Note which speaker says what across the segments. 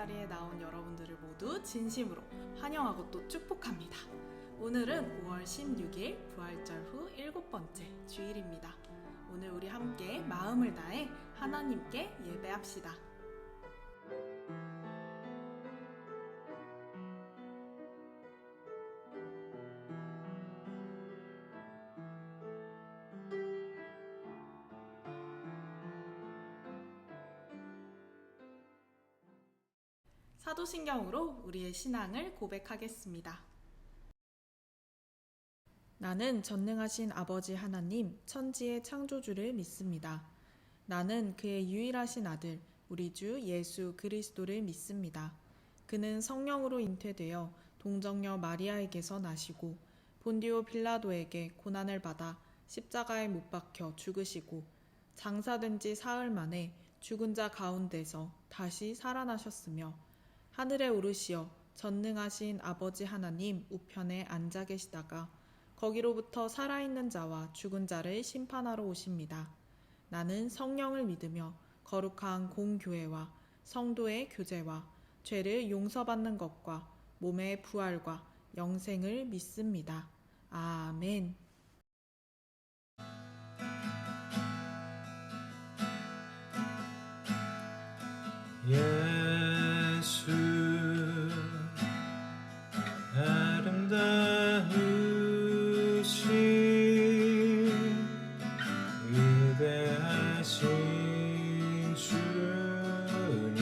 Speaker 1: 자리에 나온 여러분들을 모두 진심으로 환영하고 또 축복합니다. 오늘은 5월 16일 부활절 후 7번째 주일입니다. 오늘 우리 함께 마음을 다해 하나님께 예배합시다. 사도신경으로 우리의 신앙을 고백하겠습니다. 나는 전능하신 아버지 하나님, 천지의 창조주를 믿습니다. 나는 그의 유일하신 아들, 우리 주 예수 그리스도를 믿습니다. 그는 성령으로 잉태되어 동정녀 마리아에게서 나시고 본디오 빌라도에게 고난을 받아 십자가에 못 박혀 죽으시고 장사된 지 사흘 만에 죽은 자 가운데서 다시 살아나셨으며 하늘에 오르시어 전능하신 아버지 하나님 우편에 앉아 계시다가 거기로부터 살아있는 자와 죽은 자를 심판하러 오십니다. 나는 성령을 믿으며 거룩한 공교회와 성도의 교제와 죄를 용서받는 것과 몸의 부활과 영생을 믿습니다. 아멘.
Speaker 2: 예수 아름다우신 위대하신 주님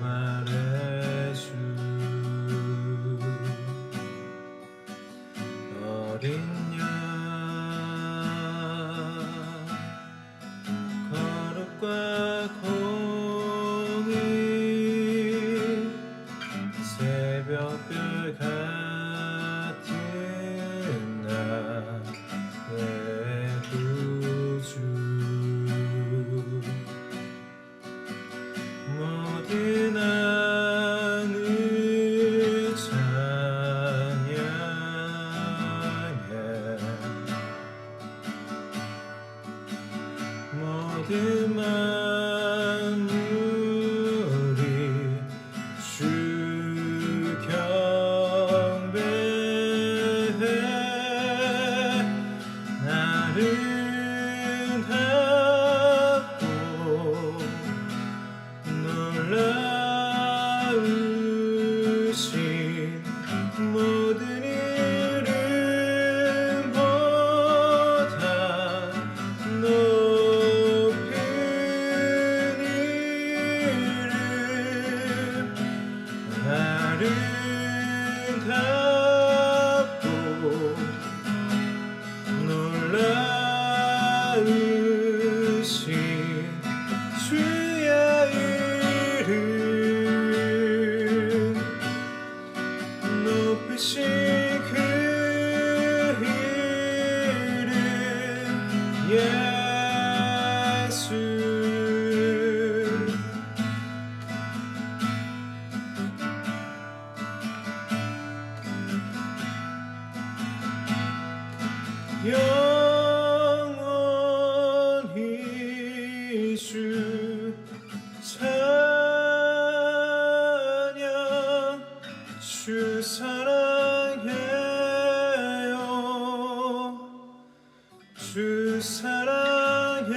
Speaker 2: 부활의 주 어린 양 거룩과 새벽별 같은 나의 구주 모든 하늘 찬양해 모든 만물이 주 경배해 아름답고 놀라우신 모든 이름보다 높은 이름 아름답고 놀라우신 주의 이름 높으신 그 이름 예수 영원히 주 찬양 주 사랑해요 주 사랑해요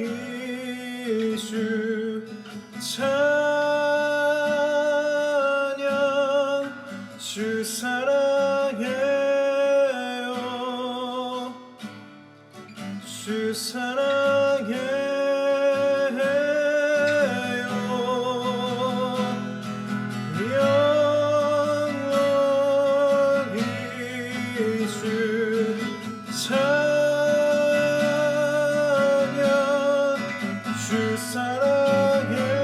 Speaker 2: 영원히 주 찬양 주 사랑해요 주 사랑해요 영원히 주 찬양 주 사랑해요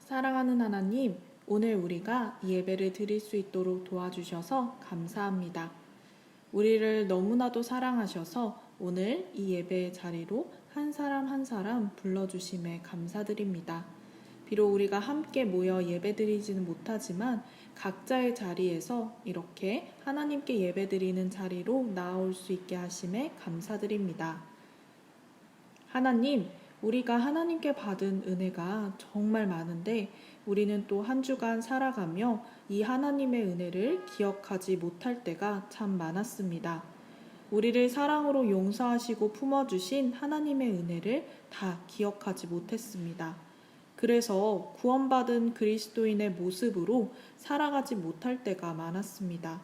Speaker 1: 사랑하는 하나님, 오늘 우리가 이 예배를 드릴 수 있도록 도와주셔서 감사합니다. 우리를 너무나도 사랑하셔서 오늘 이 예배의 자리로 한 사람 한 사람 불러주심에 감사드립니다. 비록 우리가 함께 모여 예배드리지는 못하지만 각자의 자리에서 이렇게 하나님께 예배드리는 자리로 나아올 수 있게 하심에 감사드립니다. 하나님, 우리가 하나님께 받은 은혜가 정말 많은데 우리는 또 한 주간 살아가며 이 하나님의 은혜를 기억하지 못할 때가 참 많았습니다. 우리를 사랑으로 용서하시고 품어주신 하나님의 은혜를 다 기억하지 못했습니다. 그래서 구원받은 그리스도인의 모습으로 살아가지 못할 때가 많았습니다.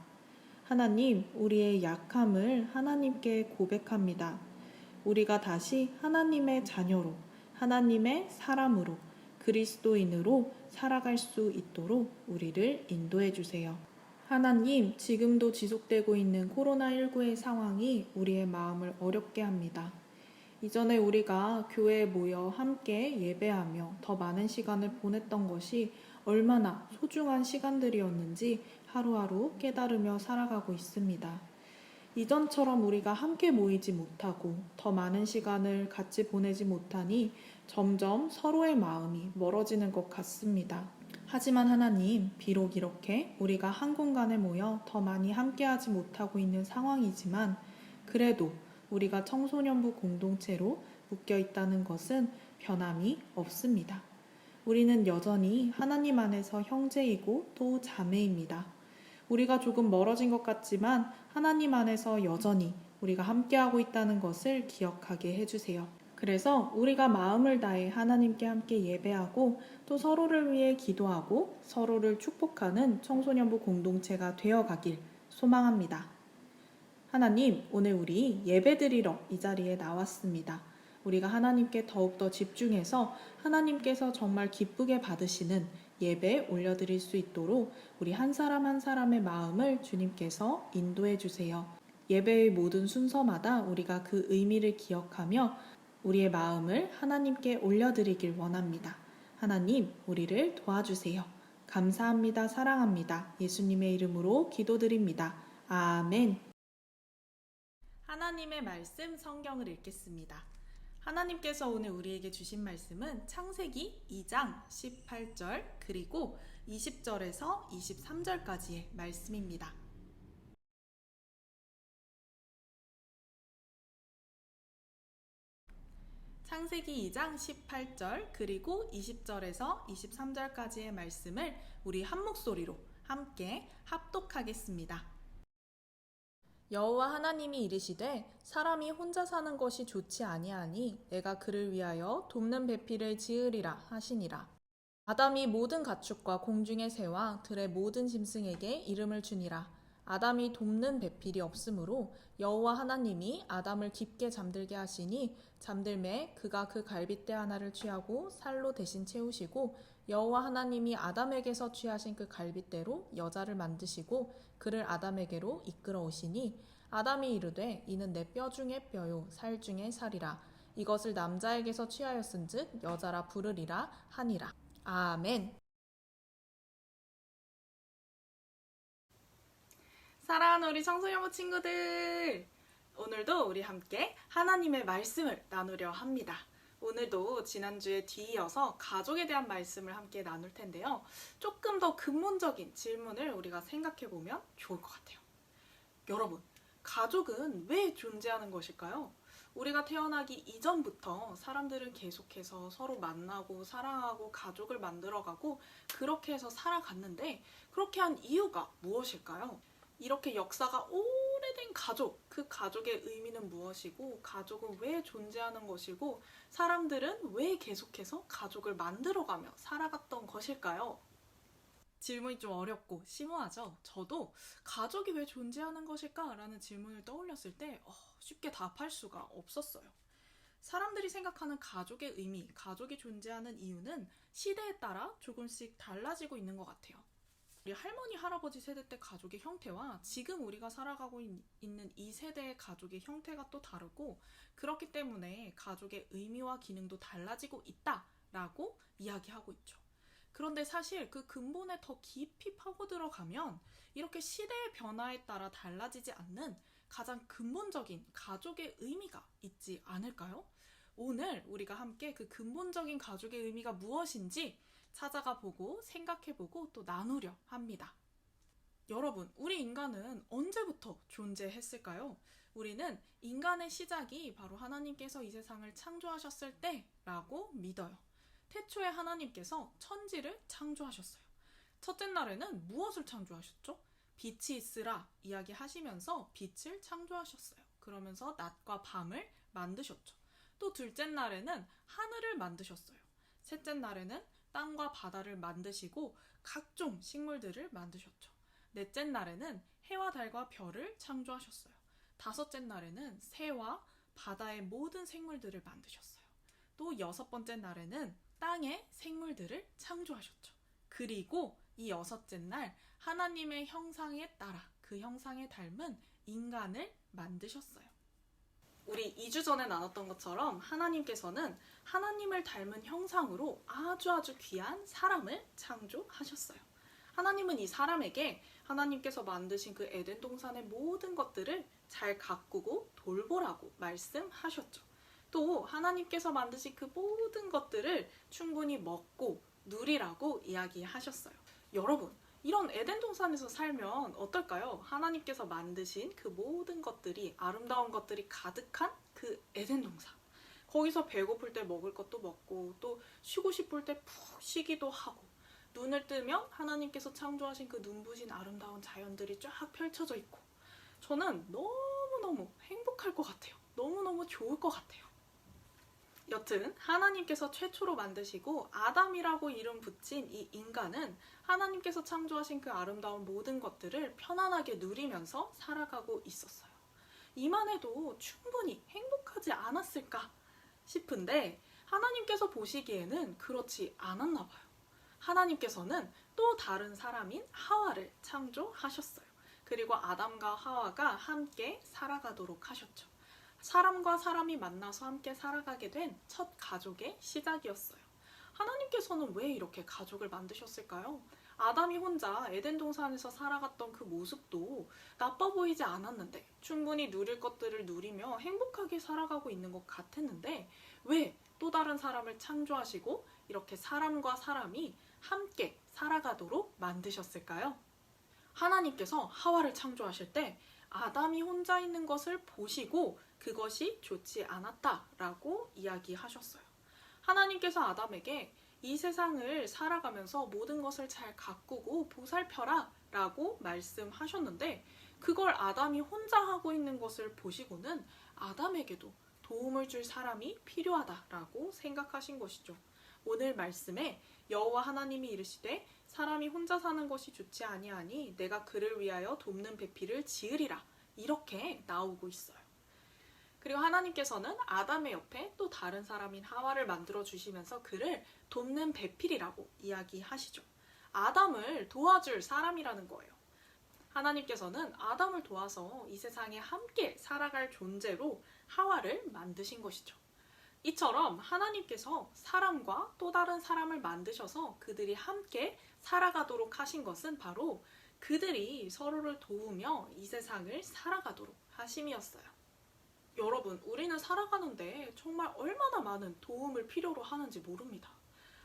Speaker 1: 하나님, 우리의 약함을 하나님께 고백합니다. 우리가 다시 하나님의 자녀로, 하나님의 사람으로, 그리스도인으로 살아갈 수 있도록 우리를 인도해 주세요. 하나님, 지금도 지속되고 있는 코로나19의 상황이 우리의 마음을 어렵게 합니다. 이전에 우리가 교회에 모여 함께 예배하며 더 많은 시간을 보냈던 것이 얼마나 소중한 시간들이었는지 하루하루 깨달으며 살아가고 있습니다. 이전처럼 우리가 함께 모이지 못하고 더 많은 시간을 같이 보내지 못하니 점점 서로의 마음이 멀어지는 것 같습니다. 하지만 하나님, 비록 이렇게 우리가 한 공간에 모여 더 많이 함께하지 못하고 있는 상황이지만 그래도 우리가 청소년부 공동체로 묶여 있다는 것은 변함이 없습니다. 우리는 여전히 하나님 안에서 형제이고 또 자매입니다. 우리가 조금 멀어진 것 같지만 하나님 안에서 여전히 우리가 함께하고 있다는 것을 기억하게 해주세요. 그래서 우리가 마음을 다해 하나님께 함께 예배하고 또 서로를 위해 기도하고 서로를 축복하는 청소년부 공동체가 되어가길 소망합니다. 하나님, 오늘 우리 예배드리러 이 자리에 나왔습니다. 우리가 하나님께 더욱더 집중해서 하나님께서 정말 기쁘게 받으시는 예배 올려드릴 수 있도록 우리 한 사람 한 사람의 마음을 주님께서 인도해 주세요. 예배의 모든 순서마다 우리가 그 의미를 기억하며 우리의 마음을 하나님께 올려드리길 원합니다. 하나님, 우리를 도와주세요. 감사합니다. 사랑합니다. 예수님의 이름으로 기도드립니다. 아멘. 하나님의 말씀 성경을 읽겠습니다. 하나님께서 오늘 우리에게 주신 말씀은 창세기 2장 18절 그리고 20절에서 23절까지의 말씀입니다. 창세기 2장 18절 그리고 20절에서 23절까지의 말씀을 우리 한 목소리로 함께 합독하겠습니다. 여호와 하나님이 이르시되 사람이 혼자 사는 것이 좋지 아니하니 내가 그를 위하여 돕는 배필을 지으리라 하시니라. 아담이 모든 가축과 공중의 새와 들의 모든 짐승에게 이름을 주니라. 아담이 돕는 배필이 없으므로 여호와 하나님이 아담을 깊게 잠들게 하시니 잠들매 그가 그 갈빗대 하나를 취하고 살로 대신 채우시고 여호와 하나님이 아담에게서 취하신 그 갈빗대로 여자를 만드시고 그를 아담에게로 이끌어 오시니 아담이 이르되 이는 내 뼈 중에 뼈요 살 중에 살이라. 이것을 남자에게서 취하였은즉 여자라 부르리라 하니라. 아멘. 사랑하는 우리 청소년부 친구들, 오늘도 우리 함께 하나님의 말씀을 나누려 합니다. 오늘도 지난주에 뒤이어서 가족에 대한 말씀을 함께 나눌 텐데요. 조금 더 근본적인 질문을 우리가 생각해 보면 좋을 것 같아요. 여러분, 가족은 왜 존재하는 것일까요? 우리가 태어나기 이전부터 사람들은 계속해서 서로 만나고 사랑하고 가족을 만들어가고 그렇게 해서 살아갔는데 그렇게 한 이유가 무엇일까요? 이렇게 역사가 오래된 가족, 그 가족의 의미는 무엇이고 가족은 왜 존재하는 것이고 사람들은 왜 계속해서 가족을 만들어가며 살아갔던 것일까요? 질문이 좀 어렵고 심오하죠? 저도 가족이 왜 존재하는 것일까? 라는 질문을 떠올렸을 때 쉽게 답할 수가 없었어요. 사람들이 생각하는 가족의 의미, 가족이 존재하는 이유는 시대에 따라 조금씩 달라지고 있는 것 같아요. 우리 할머니, 할아버지 세대 때 가족의 형태와 지금 우리가 살아가고 있는 이 세대의 가족의 형태가 또 다르고, 그렇기 때문에 가족의 의미와 기능도 달라지고 있다라고 이야기하고 있죠. 그런데 사실 그 근본에 더 깊이 파고 들어가면 이렇게 시대의 변화에 따라 달라지지 않는 가장 근본적인 가족의 의미가 있지 않을까요? 오늘 우리가 함께 그 근본적인 가족의 의미가 무엇인지 찾아가 보고 생각해 보고 또 나누려 합니다. 여러분, 우리 인간은 언제부터 존재했을까요? 우리는 인간의 시작이 바로 하나님께서 이 세상을 창조하셨을 때라고 믿어요. 태초에 하나님께서 천지를 창조하셨어요. 첫째 날에는 무엇을 창조하셨죠? 빛이 있으라 이야기하시면서 빛을 창조하셨어요. 그러면서 낮과 밤을 만드셨죠. 또 둘째 날에는 하늘을 만드셨어요. 셋째 날에는 땅과 바다를 만드시고 각종 식물들을 만드셨죠. 넷째 날에는 해와 달과 별을 창조하셨어요. 다섯째 날에는 새와 바다의 모든 생물들을 만드셨어요. 또 여섯 번째 날에는 땅의 생물들을 창조하셨죠. 그리고 이 여섯째 날 하나님의 형상에 따라 그 형상에 닮은 인간을 만드셨어요. 우리 2주 전에 나눴던 것처럼 하나님께서는 하나님을 닮은 형상으로 아주 귀한 사람을 창조하셨어요. 하나님은 이 사람에게 하나님께서 만드신 그 에덴 동산의 모든 것들을 잘 가꾸고 돌보라고 말씀하셨죠. 또 하나님께서 만드신 그 모든 것들을 충분히 먹고 누리라고 이야기하셨어요. 여러분, 이런 에덴 동산에서 살면 어떨까요? 하나님께서 만드신 그 모든 것들이, 아름다운 것들이 가득한 그 에덴 동산. 거기서 배고플 때 먹을 것도 먹고, 또 쉬고 싶을 때 푹 쉬기도 하고, 눈을 뜨면 하나님께서 창조하신 그 눈부신 아름다운 자연들이 쫙 펼쳐져 있고, 저는 너무너무 행복할 것 같아요. 너무너무 좋을 것 같아요. 여튼 하나님께서 최초로 만드시고 아담이라고 이름 붙인 이 인간은 하나님께서 창조하신 그 아름다운 모든 것들을 편안하게 누리면서 살아가고 있었어요. 이만 해도 충분히 행복하지 않았을까 싶은데 하나님께서 보시기에는 그렇지 않았나 봐요. 하나님께서는 또 다른 사람인 하와를 창조하셨어요. 그리고 아담과 하와가 함께 살아가도록 하셨죠. 사람과 사람이 만나서 함께 살아가게 된 첫 가족의 시작이었어요. 하나님께서는 왜 이렇게 가족을 만드셨을까요? 아담이 혼자 에덴 동산에서 살아갔던 그 모습도 나빠 보이지 않았는데, 충분히 누릴 것들을 누리며 행복하게 살아가고 있는 것 같았는데, 왜 또 다른 사람을 창조하시고 이렇게 사람과 사람이 함께 살아가도록 만드셨을까요? 하나님께서 하와를 창조하실 때 아담이 혼자 있는 것을 보시고 그것이 좋지 않았다라고 이야기하셨어요. 하나님께서 아담에게 이 세상을 살아가면서 모든 것을 잘 가꾸고 보살펴라 라고 말씀하셨는데, 그걸 아담이 혼자 하고 있는 것을 보시고는 아담에게도 도움을 줄 사람이 필요하다라고 생각하신 것이죠. 오늘 말씀에 여호와 하나님이 이르시되 사람이 혼자 사는 것이 좋지 아니하니 내가 그를 위하여 돕는 배필을 지으리라, 이렇게 나오고 있어요. 그리고 하나님께서는 아담의 옆에 또 다른 사람인 하와를 만들어 주시면서 그를 돕는 배필이라고 이야기하시죠. 아담을 도와줄 사람이라는 거예요. 하나님께서는 아담을 도와서 이 세상에 함께 살아갈 존재로 하와를 만드신 것이죠. 이처럼 하나님께서 사람과 또 다른 사람을 만드셔서 그들이 함께 살아가도록 하신 것은 바로 그들이 서로를 도우며 이 세상을 살아가도록 하심이었어요. 여러분, 우리는 살아가는데 정말 얼마나 많은 도움을 필요로 하는지 모릅니다.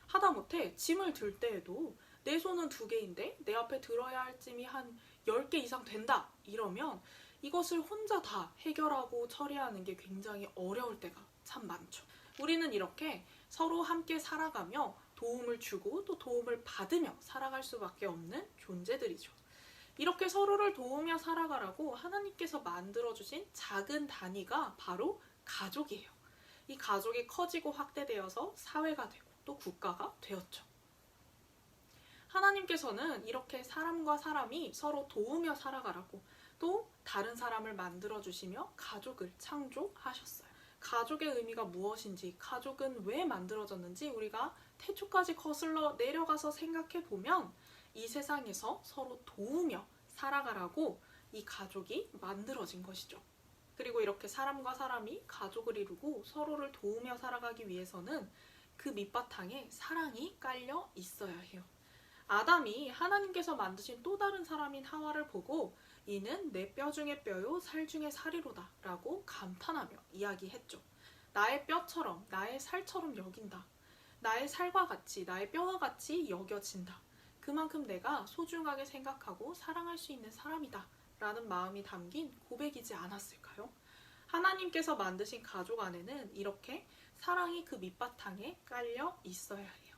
Speaker 1: 하다못해 짐을 들 때에도 내 손은 2개인데 내 앞에 들어야 할 짐이 한 10개 이상 된다 이러면 이것을 혼자 다 해결하고 처리하는 게 굉장히 어려울 때가 참 많죠. 우리는 이렇게 서로 함께 살아가며 도움을 주고 또 도움을 받으며 살아갈 수밖에 없는 존재들이죠. 이렇게 서로를 도우며 살아가라고 하나님께서 만들어주신 작은 단위가 바로 가족이에요. 이 가족이 커지고 확대되어서 사회가 되고 또 국가가 되었죠. 하나님께서는 이렇게 사람과 사람이 서로 도우며 살아가라고 또 다른 사람을 만들어주시며 가족을 창조하셨어요. 가족의 의미가 무엇인지, 가족은 왜 만들어졌는지 우리가 태초까지 거슬러 내려가서 생각해 보면 이 세상에서 서로 도우며 살아가라고 이 가족이 만들어진 것이죠. 그리고 이렇게 사람과 사람이 가족을 이루고 서로를 도우며 살아가기 위해서는 그 밑바탕에 사랑이 깔려 있어야 해요. 아담이 하나님께서 만드신 또 다른 사람인 하와를 보고 이는 내 뼈 중에 뼈요 살 중에 살이로다 라고 감탄하며 이야기했죠. 나의 뼈처럼 나의 살처럼 여긴다. 나의 살과 같이 나의 뼈와 같이 여겨진다. 그만큼 내가 소중하게 생각하고 사랑할 수 있는 사람이다 라는 마음이 담긴 고백이지 않았을까요? 하나님께서 만드신 가족 안에는 이렇게 사랑이 그 밑바탕에 깔려 있어야 해요.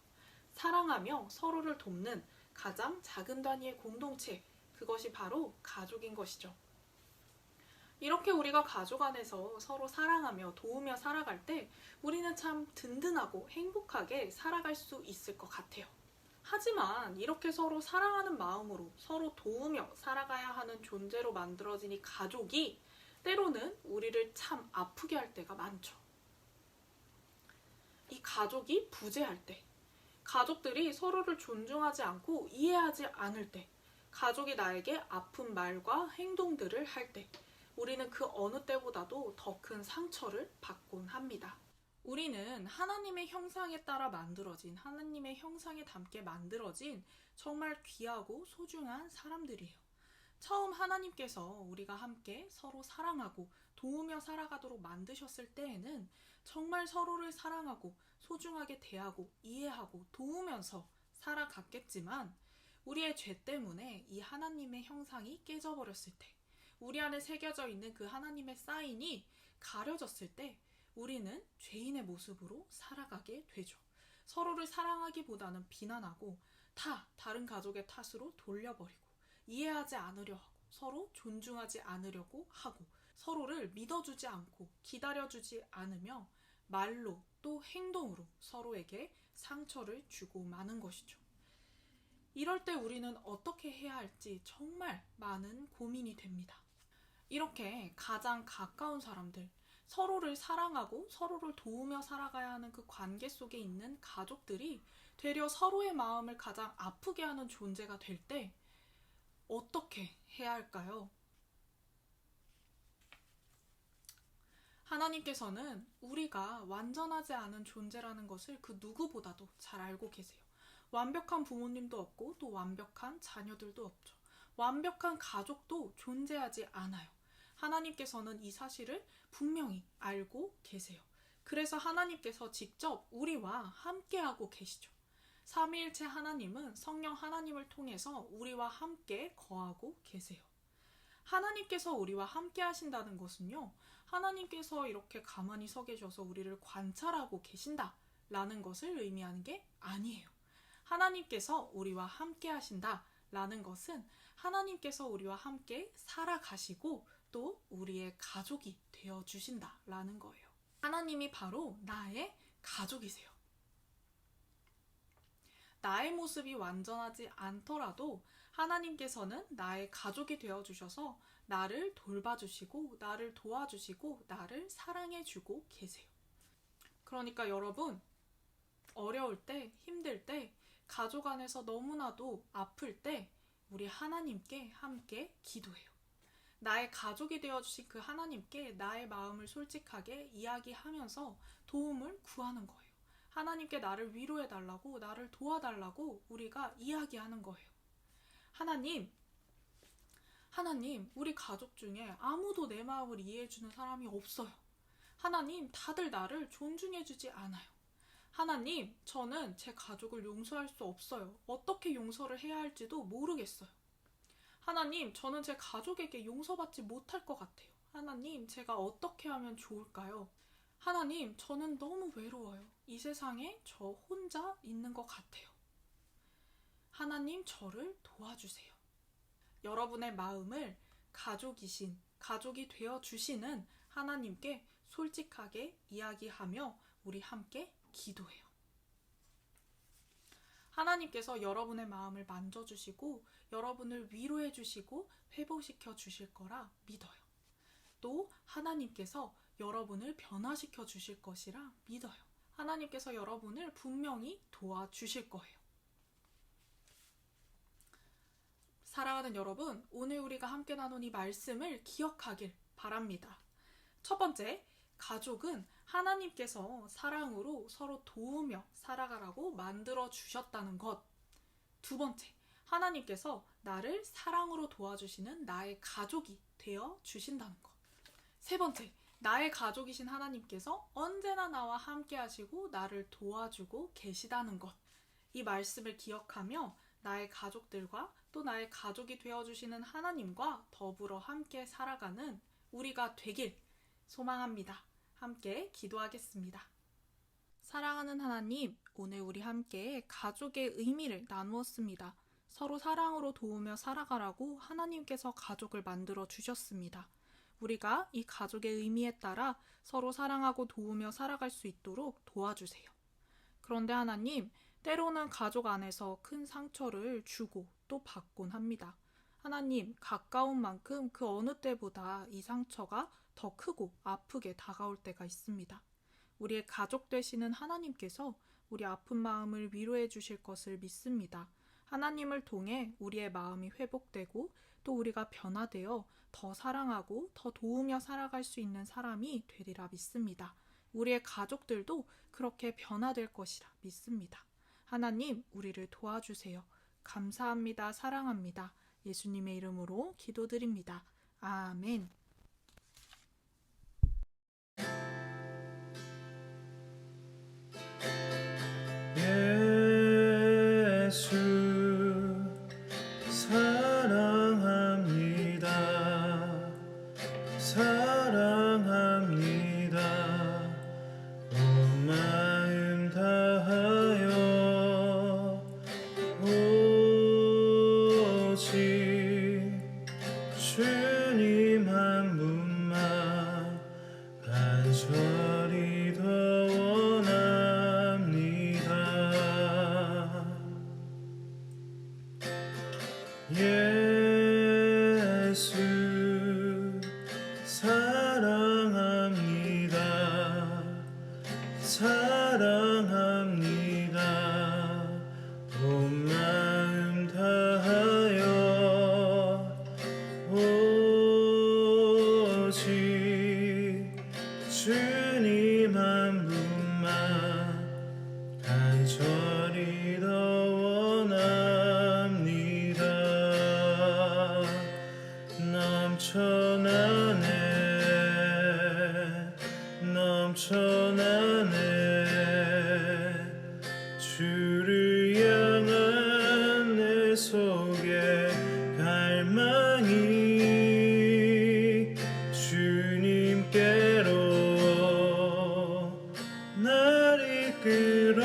Speaker 1: 사랑하며 서로를 돕는 가장 작은 단위의 공동체, 그것이 바로 가족인 것이죠. 이렇게 우리가 가족 안에서 서로 사랑하며 도우며 살아갈 때 우리는 참 든든하고 행복하게 살아갈 수 있을 것 같아요. 하지만 이렇게 서로 사랑하는 마음으로 서로 도우며 살아가야 하는 존재로 만들어진 이 가족이 때로는 우리를 참 아프게 할 때가 많죠. 이 가족이 부재할 때, 가족들이 서로를 존중하지 않고 이해하지 않을 때, 가족이 나에게 아픈 말과 행동들을 할 때, 우리는 그 어느 때보다도 더 큰 상처를 받곤 합니다. 우리는 하나님의 형상에 따라 만들어진, 하나님의 형상에 담게 만들어진 정말 귀하고 소중한 사람들이에요. 처음 하나님께서 우리가 함께 서로 사랑하고 도우며 살아가도록 만드셨을 때에는 정말 서로를 사랑하고 소중하게 대하고 이해하고 도우면서 살아갔겠지만 우리의 죄 때문에 이 하나님의 형상이 깨져버렸을 때, 우리 안에 새겨져 있는 그 하나님의 사인이 가려졌을 때 우리는 죄인의 모습으로 살아가게 되죠. 서로를 사랑하기보다는 비난하고 다른 가족의 탓으로 돌려버리고 이해하지 않으려 하고 서로 존중하지 않으려고 하고 서로를 믿어주지 않고 기다려주지 않으며 말로 또 행동으로 서로에게 상처를 주고 마는 것이죠. 이럴 때 우리는 어떻게 해야 할지 정말 많은 고민이 됩니다. 이렇게 가장 가까운 사람들, 서로를 사랑하고 서로를 도우며 살아가야 하는 그 관계 속에 있는 가족들이 되려 서로의 마음을 가장 아프게 하는 존재가 될 때 어떻게 해야 할까요? 하나님께서는 우리가 완전하지 않은 존재라는 것을 그 누구보다도 잘 알고 계세요. 완벽한 부모님도 없고 또 완벽한 자녀들도 없죠. 완벽한 가족도 존재하지 않아요. 하나님께서는 이 사실을 분명히 알고 계세요. 그래서 하나님께서 직접 우리와 함께하고 계시죠. 삼위일체 하나님은 성령 하나님을 통해서 우리와 함께 거하고 계세요. 하나님께서 우리와 함께 하신다는 것은요, 하나님께서 이렇게 가만히 서 계셔서 우리를 관찰하고 계신다라는 것을 의미하는 게 아니에요. 하나님께서 우리와 함께 하신다라는 것은 하나님께서 우리와 함께 살아가시고 또 우리의 가족이 되어주신다라는 거예요. 하나님이 바로 나의 가족이세요. 나의 모습이 완전하지 않더라도 하나님께서는 나의 가족이 되어주셔서 나를 돌봐주시고 나를 도와주시고 나를 사랑해주고 계세요. 그러니까 여러분, 어려울 때, 힘들 때, 가족 안에서 너무나도 아플 때 우리 하나님께 함께 기도해요. 나의 가족이 되어주신 그 하나님께 나의 마음을 솔직하게 이야기하면서 도움을 구하는 거예요. 하나님께 나를 위로해달라고, 나를 도와달라고 우리가 이야기하는 거예요. 하나님, 우리 가족 중에 아무도 내 마음을 이해해주는 사람이 없어요. 하나님, 다들 나를 존중해주지 않아요. 하나님, 저는 제 가족을 용서할 수 없어요. 어떻게 용서를 해야 할지도 모르겠어요. 하나님, 저는 제 가족에게 용서받지 못할 것 같아요. 하나님, 제가 어떻게 하면 좋을까요? 하나님, 저는 너무 외로워요. 이 세상에 저 혼자 있는 것 같아요. 하나님, 저를 도와주세요. 여러분의 마음을 가족이 되어주시는 하나님께 솔직하게 이야기하며 우리 함께 기도해요. 하나님께서 여러분의 마음을 만져주시고 여러분을 위로해 주시고 회복시켜 주실 거라 믿어요. 또 하나님께서 여러분을 변화시켜 주실 것이라 믿어요. 하나님께서 여러분을 분명히 도와주실 거예요. 사랑하는 여러분, 오늘 우리가 함께 나눈 이 말씀을 기억하길 바랍니다. 첫 번째, 가족은 하나님께서 사랑으로 서로 도우며 살아가라고 만들어 주셨다는 것. 두 번째, 하나님께서 나를 사랑으로 도와주시는 나의 가족이 되어 주신다는 것. 세 번째, 나의 가족이신 하나님께서 언제나 나와 함께 하시고 나를 도와주고 계시다는 것. 이 말씀을 기억하며 나의 가족들과 또 나의 가족이 되어주시는 하나님과 더불어 함께 살아가는 우리가 되길 소망합니다. 함께 기도하겠습니다. 사랑하는 하나님, 오늘 우리 함께 가족의 의미를 나누었습니다. 서로 사랑으로 도우며 살아가라고 하나님께서 가족을 만들어 주셨습니다. 우리가 이 가족의 의미에 따라 서로 사랑하고 도우며 살아갈 수 있도록 도와주세요. 그런데 하나님, 때로는 가족 안에서 큰 상처를 주고 또 받곤 합니다. 하나님, 가까운 만큼 그 어느 때보다 이 상처가 더 크고 아프게 다가올 때가 있습니다. 우리의 가족 되시는 하나님께서 우리 아픈 마음을 위로해 주실 것을 믿습니다. 하나님을 통해 우리의 마음이 회복되고 또 우리가 변화되어 더 사랑하고 더 도우며 살아갈 수 있는 사람이 되리라 믿습니다. 우리의 가족들도 그렇게 변화될 것이라 믿습니다. 하나님, 우리를 도와주세요. 감사합니다. 사랑합니다. 예수님의 이름으로 기도드립니다. 아멘.
Speaker 2: 예수 사랑합니다. 사랑합니다. 온 마음 다하여 오직 주님 한 분만 간절히 더 원합니다. 예수 사랑합니다. 사랑합니다. 온 마음 다하여 오직 주님 한 분만 간절히 더 원합니다. 넘쳐나네 넘쳐나네 주를 향한 내 속에 갈망이 주님께로 날 이끌어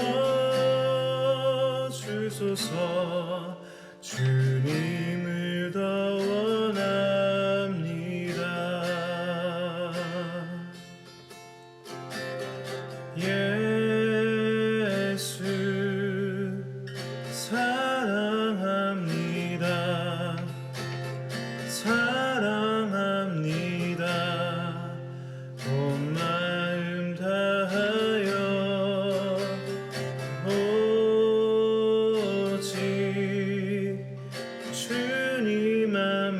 Speaker 2: 주소서. 주님을 더 원합니다. 예수 사랑합니다. 사랑합니다. 온 마음 다하여 오직 주님 한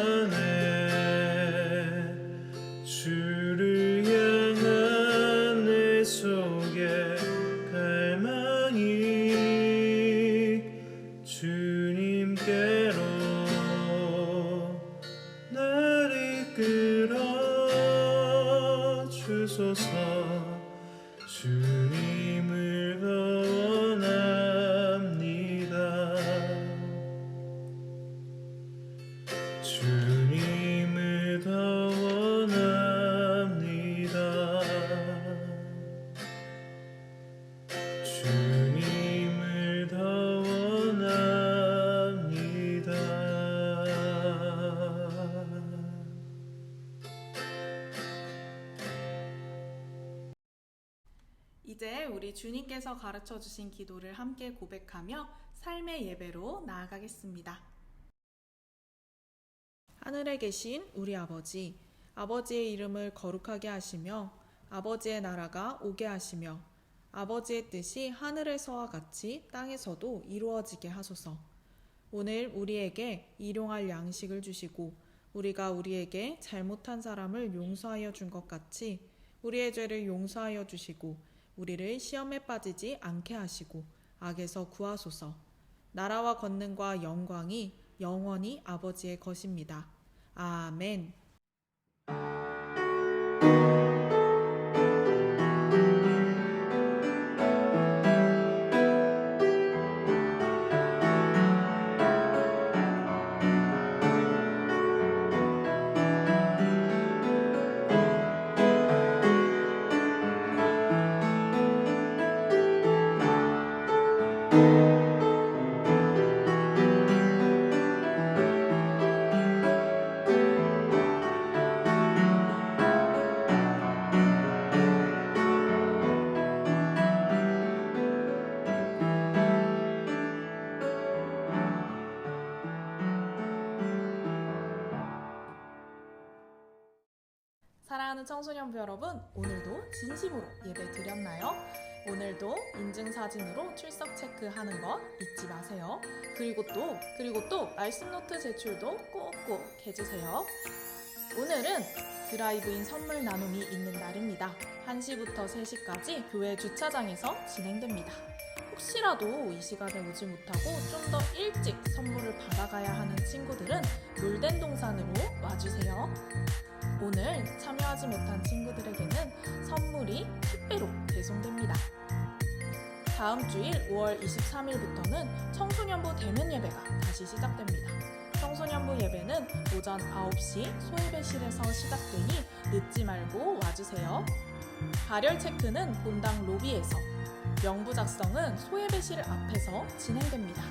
Speaker 2: 안에 주를 향한 내 속에 갈망이 주님께로 날 이끌어 주소서. 주님을 더 원합니다. 주님을 더 원합니다. 주님을 더 원합니다.
Speaker 1: 이제 우리 주님께서 가르쳐 주신 기도를 함께 고백하며 삶의 예배로 나아가겠습니다. 하늘에 계신 우리 아버지, 아버지의 이름을 거룩하게 하시며 아버지의 나라가 오게 하시며 아버지의 뜻이 하늘에서와 같이 땅에서도 이루어지게 하소서. 오늘 우리에게 일용할 양식을 주시고 우리가 우리에게 잘못한 사람을 용서하여 준 것 같이 우리의 죄를 용서하여 주시고 우리를 시험에 빠지지 않게 하시고 악에서 구하소서. 나라와 권능과 영광이 영원히 아버지의 것입니다. 아멘. 사랑하는 청소년부 여러분, 오늘도 진심으로 예배 드렸나요? 오늘도 인증사진으로 출석 체크하는 것 잊지 마세요. 그리고 또 말씀 노트 제출도 꼭꼭 해주세요. 오늘은 드라이브인 선물 나눔이 있는 날입니다. 1시부터 3시까지 교회 주차장에서 진행됩니다. 혹시라도 이 시간에 오지 못하고 좀 더 일찍 선물을 받아가야 하는 친구들은 놀된 동산으로 와주세요. 오늘 참여하지 못한 친구들에게는 선물이 택배로 배송됩니다. 다음 주일 5월 23일부터는 청소년부 대면 예배가 다시 시작됩니다. 청소년부 예배는 오전 9시 소예배실에서 시작되니 늦지 말고 와주세요. 발열 체크는 본당 로비에서, 명부 작성은 소예배실 앞에서 진행됩니다.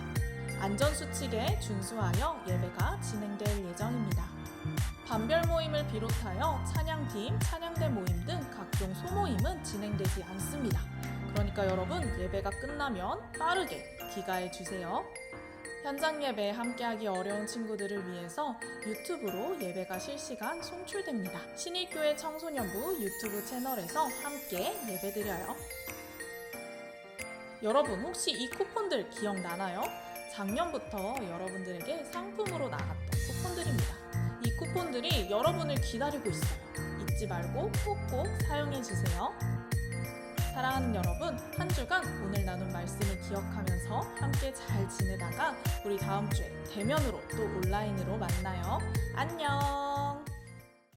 Speaker 1: 안전수칙에 준수하여 예배가 진행될 예정입니다. 반별 모임을 비롯하여 찬양팀, 찬양대 모임 등 각종 소모임은 진행되지 않습니다. 그러니까 여러분, 예배가 끝나면 빠르게 귀가해 주세요. 현장 예배에 함께하기 어려운 친구들을 위해서 유튜브로 예배가 실시간 송출됩니다. 신일교회 청소년부 유튜브 채널에서 함께 예배드려요. 여러분, 혹시 이 쿠폰들 기억나나요? 작년부터 여러분들에게 상품으로 나갔던 쿠폰들입니다. 이 쿠폰들이 여러분을 기다리고 있어요. 잊지 말고 꼭꼭 사용해주세요. 사랑하는 여러분, 한 주간 오늘 나눈 말씀을 기억하면서 함께 잘 지내다가 우리 다음 주에 대면으로 또 온라인으로 만나요. 안녕.